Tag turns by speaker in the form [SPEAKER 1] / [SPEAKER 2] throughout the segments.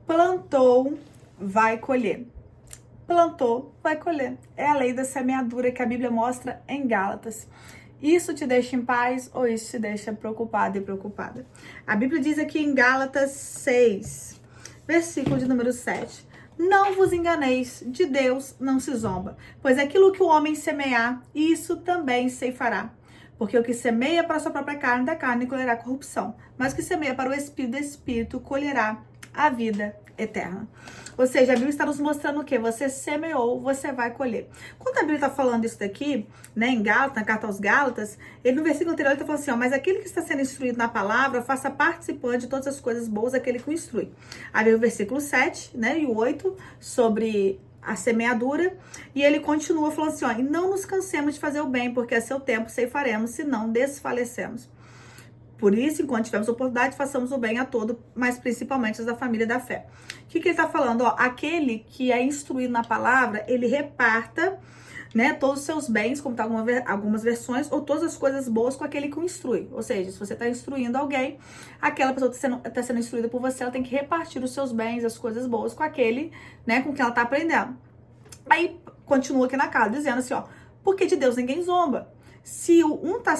[SPEAKER 1] Plantou, vai colher. Plantou, vai colher. É a lei da semeadura que a Bíblia mostra em Gálatas. Isso te deixa em paz ou isso te deixa preocupado e preocupada? A Bíblia diz aqui em Gálatas 6, versículo de número 7. Não vos enganeis, de Deus não se zomba, pois aquilo que o homem semear, isso também ceifará. Porque o que semeia para a sua própria carne, da carne colherá corrupção, mas o que semeia para o Espírito, do Espírito colherá a vida eterna. Ou seja, a Bíblia está nos mostrando o que? Você semeou, você vai colher. Quando a Bíblia está falando isso daqui, né, em Gálatas, na carta aos Gálatas, ele no versículo anterior ele está falando assim, ó, mas aquele que está sendo instruído na palavra, faça participante de todas as coisas boas daquele que o instrui. Aí vem o versículo 7, né, e o 8, sobre a semeadura, e ele continua falando assim, ó, e não nos cansemos de fazer o bem, porque a seu tempo ceifaremos, se não desfalecemos. Por isso, enquanto tivermos oportunidade, façamos o bem a todo, mas principalmente os da família da fé. O que ele está falando? Ó, aquele que é instruído na palavra, ele reparta, né, todos os seus bens, como tá algumas versões, ou todas as coisas boas com aquele que o instrui. Ou seja, se você está instruindo alguém, aquela pessoa que está sendo instruída por você, ela tem que repartir os seus bens, as coisas boas com aquele, né, com quem ela está aprendendo. Aí, continua aqui na casa, dizendo assim, ó, porque de Deus ninguém zomba. Se um está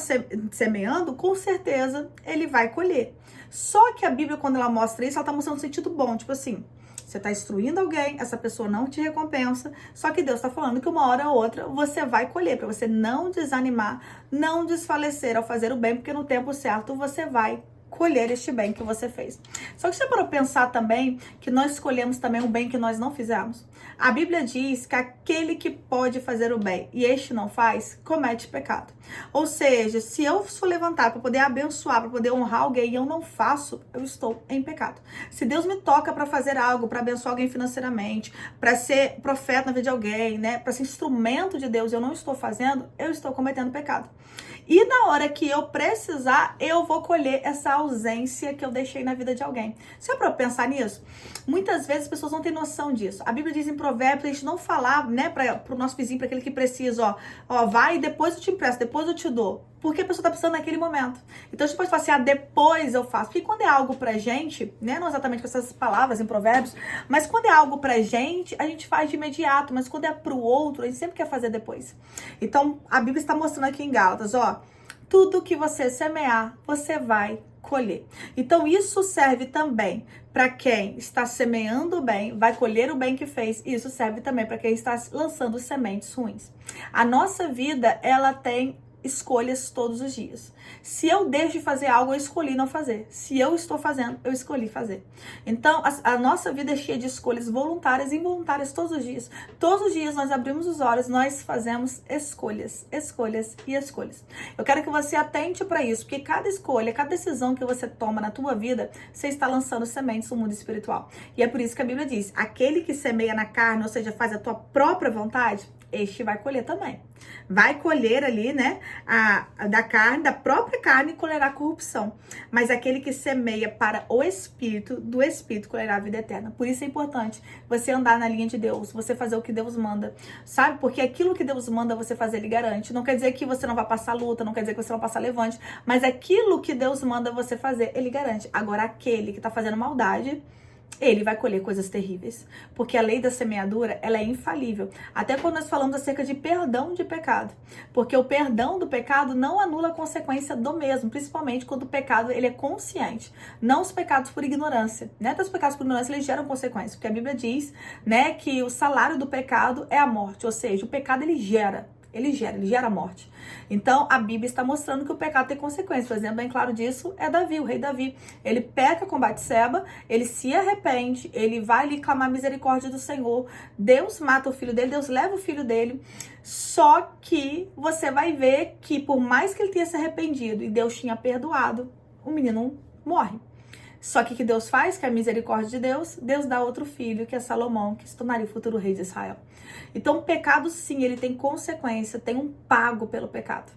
[SPEAKER 1] semeando, com certeza ele vai colher. Só que a Bíblia, quando ela mostra isso, ela está mostrando um sentido bom. Tipo assim, você está instruindo alguém, essa pessoa não te recompensa, só que Deus está falando que uma hora ou outra você vai colher, para você não desanimar, não desfalecer ao fazer o bem, porque no tempo certo você vai colher este bem que você fez. Só que você parou pensar também que nós escolhemos também um bem que nós não fizemos? A Bíblia diz que aquele que pode fazer o bem e este não faz, comete pecado. Ou seja, se eu sou levantar para poder abençoar, para poder honrar alguém e eu não faço, eu estou em pecado. Se Deus me toca para fazer algo, para abençoar alguém financeiramente, para ser profeta na vida de alguém, né, para ser instrumento de Deus e eu não estou fazendo, eu estou cometendo pecado. E na hora que eu precisar, eu vou colher essa ausência que eu deixei na vida de alguém. Você é para pensar nisso? Muitas vezes as pessoas não têm noção disso. A Bíblia diz em Provérbios, a gente não falar, né, para o nosso vizinho, para aquele que precisa, ó, vai e depois eu te empresto, depois eu te dou. Porque a pessoa tá precisando naquele momento. Então a gente pode falar assim, depois eu faço. Porque quando é algo pra gente, né, não exatamente com essas palavras em Provérbios, mas quando é algo pra gente, a gente faz de imediato. Mas quando é pro outro, a gente sempre quer fazer depois. Então a Bíblia está mostrando aqui em Gálatas, ó, tudo que você semear, você vai colher. Então isso serve também para quem está semeando o bem, vai colher o bem que fez. E isso serve também para quem está lançando sementes ruins. A nossa vida, ela tem escolhas todos os dias. Se eu deixo de fazer algo, eu escolhi não fazer. Se eu estou fazendo, eu escolhi fazer. Então, a nossa vida é cheia de escolhas voluntárias e involuntárias todos os dias. Todos os dias nós abrimos os olhos, nós fazemos escolhas, escolhas e escolhas. Eu quero que você atente para isso, porque cada escolha, cada decisão que você toma na tua vida, você está lançando sementes no mundo espiritual. E é por isso que a Bíblia diz, aquele que semeia na carne, ou seja, faz a tua própria vontade, este vai colher também. Vai colher ali, né, da carne, da própria carne, colherá corrupção. Mas aquele que semeia para o Espírito, do Espírito colherá a vida eterna. Por isso é importante você andar na linha de Deus, você fazer o que Deus manda, sabe? Porque aquilo que Deus manda você fazer, Ele garante. Não quer dizer que você não vai passar luta, não quer dizer que você não vai passar levante, mas aquilo que Deus manda você fazer, Ele garante. Agora, aquele que tá fazendo maldade, ele vai colher coisas terríveis, porque a lei da semeadura, ela é infalível, até quando nós falamos acerca de perdão de pecado, porque o perdão do pecado não anula a consequência do mesmo, principalmente quando o pecado ele é consciente, não os pecados por ignorância, né? Os pecados por ignorância, eles geram consequências, porque a Bíblia diz, né, que o salário do pecado é a morte, ou seja, o pecado ele gera a morte. Então, a Bíblia está mostrando que o pecado tem consequências. Por exemplo, bem claro disso é Davi, o rei Davi. Ele peca com Batseba, ele se arrepende, ele vai ali clamar a misericórdia do Senhor. Deus mata o filho dele, Deus leva o filho dele. Só que você vai ver que por mais que ele tenha se arrependido e Deus tinha perdoado, o menino morre. Só que o que Deus faz, que é a misericórdia de Deus, Deus dá outro filho, que é Salomão, que se tornaria o futuro rei de Israel. Então o pecado sim, ele tem consequência, tem um pago pelo pecado.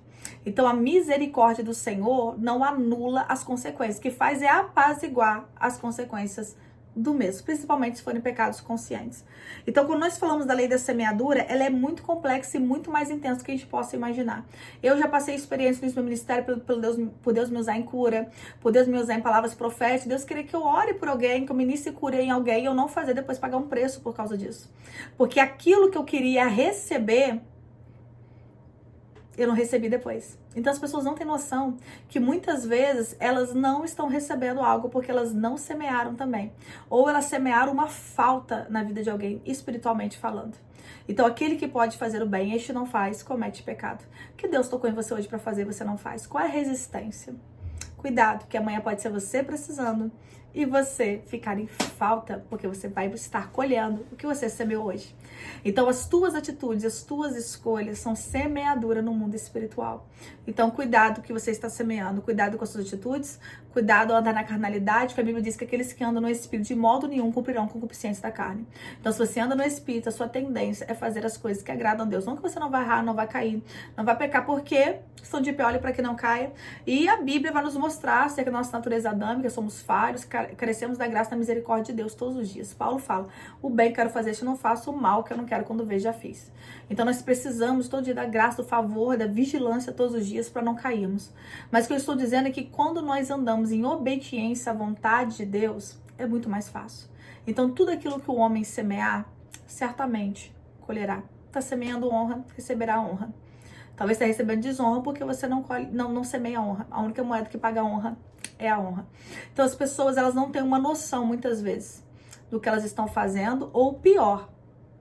[SPEAKER 1] Então a misericórdia do Senhor não anula as consequências, o que faz é apaziguar as consequências do mesmo, principalmente se forem pecados conscientes. Então, quando nós falamos da lei da semeadura, ela é muito complexa e muito mais intensa do que a gente possa imaginar. Eu já passei experiência no meu ministério por Deus me usar em cura, por Deus me usar em palavras proféticas. Deus queria que eu ore por alguém, que eu ministre cura em alguém, e eu não fazer depois pagar um preço por causa disso. Porque aquilo que eu queria receber, eu não recebi depois. Então as pessoas não têm noção que muitas vezes elas não estão recebendo algo porque elas não semearam também. Ou elas semearam uma falta na vida de alguém, espiritualmente falando. Então aquele que pode fazer o bem, este não faz, comete pecado. Que Deus tocou em você hoje para fazer, você não faz. Qual é a resistência? Cuidado, que amanhã pode ser você precisando e você ficar em falta, porque você vai estar colhendo o que você semeou hoje. Então, as tuas atitudes, as tuas escolhas são semeadura no mundo espiritual. Então, cuidado com o que você está semeando, cuidado com as suas atitudes, cuidado ao andar na carnalidade, porque a Bíblia diz que aqueles que andam no Espírito de modo nenhum cumprirão com concupiscência da carne. Então, se você anda no Espírito, a sua tendência é fazer as coisas que agradam a Deus. Não que você não vai errar, não vai cair, não vai pecar, porque questão de pé, olhe para que não caia. E a Bíblia vai nos mostrar acerca da nossa natureza adâmica, somos falhos, carecemos da graça e da misericórdia de Deus todos os dias. Paulo fala, o bem que quero fazer, este não faço, o mal que eu não quero quando vejo, já fiz. Então nós precisamos todo dia da graça, do favor, da vigilância todos os dias para não cairmos. Mas o que eu estou dizendo é que quando nós andamos em obediência à vontade de Deus, é muito mais fácil. Então tudo aquilo que o homem semear, certamente colherá. Está semeando honra, receberá honra. Talvez está recebendo desonra porque você não semeia honra. A única moeda que paga honra é a honra. Então as pessoas, elas não têm uma noção muitas vezes do que elas estão fazendo, ou pior,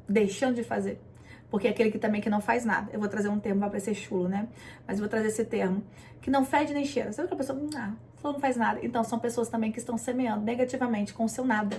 [SPEAKER 1] deixando de fazer. Porque é aquele que também que não faz nada. Eu vou trazer um termo, vai parecer chulo, né? Mas eu vou trazer esse termo, que não fede nem cheira. Sabe que a pessoa, não faz nada. Então são pessoas também que estão semeando negativamente com o seu nada.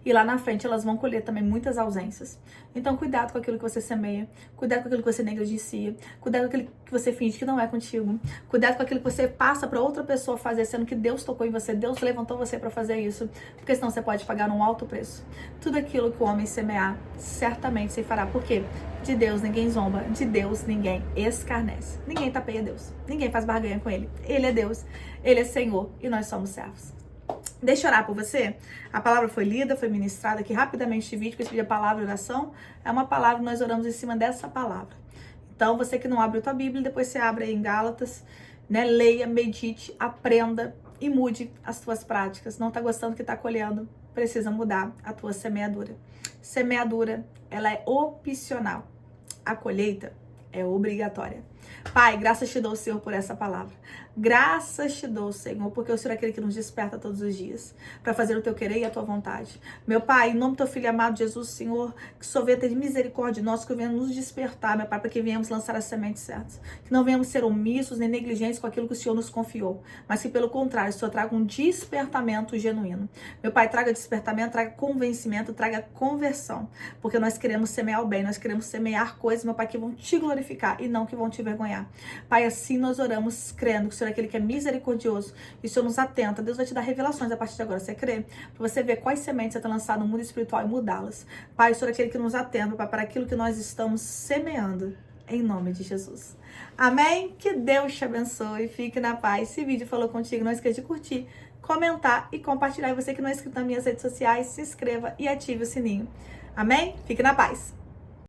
[SPEAKER 1] E lá na frente elas vão colher também muitas ausências. Então cuidado com aquilo que você semeia, cuidado com aquilo que você negligencia, cuidado com aquilo que você finge que não é contigo, cuidado com aquilo que você passa para outra pessoa fazer, sendo que Deus tocou em você, Deus levantou você para fazer isso, porque senão você pode pagar um alto preço. Tudo aquilo que o homem semear, certamente se fará. Por quê? De Deus ninguém zomba, de Deus ninguém escarnece. Ninguém tapeia Deus, ninguém faz barganha com Ele. Ele é Deus, Ele é Senhor e nós somos servos. Deixa eu orar por você. A palavra foi lida, foi ministrada aqui rapidamente de vídeo, que eu pedi a palavra de oração. É uma palavra, nós oramos em cima dessa palavra. Então, você que não abre a tua Bíblia, depois você abre aí em Gálatas, né? Leia, medite, aprenda e mude as tuas práticas. Não tá gostando do que tá colhendo, precisa mudar a tua semeadura. Semeadura, ela é opcional. A colheita é obrigatória. Pai, graças te dou, Senhor, por essa palavra. Graças te dou, Senhor, porque o Senhor é aquele que nos desperta todos os dias para fazer o teu querer e a tua vontade. Meu Pai, em nome do teu Filho amado Jesus, Senhor, que o Senhor venha ter misericórdia de nós, que venha nos despertar, meu Pai, para que venhamos lançar as sementes certas. Que não venhamos ser omissos nem negligentes com aquilo que o Senhor nos confiou, mas que, pelo contrário, o Senhor traga um despertamento genuíno. Meu Pai, traga despertamento, traga convencimento, traga conversão, porque nós queremos semear o bem, nós queremos semear coisas, meu Pai, que vão te glorificar e não que vão te envergonhar. Pai, assim nós oramos, crendo que o Senhor é aquele que é misericordioso e o Senhor nos atenta. Deus vai te dar revelações a partir de agora, você crê? Para você ver quais sementes você está lançando no mundo espiritual e mudá-las. Pai, o Senhor é aquele que nos atenta, Pai, para aquilo que nós estamos semeando, em nome de Jesus. Amém? Que Deus te abençoe, fique na paz. Se o vídeo falou contigo, não esqueça de curtir, comentar e compartilhar. E você que não é inscrito nas minhas redes sociais, se inscreva e ative o sininho. Amém? Fique na paz.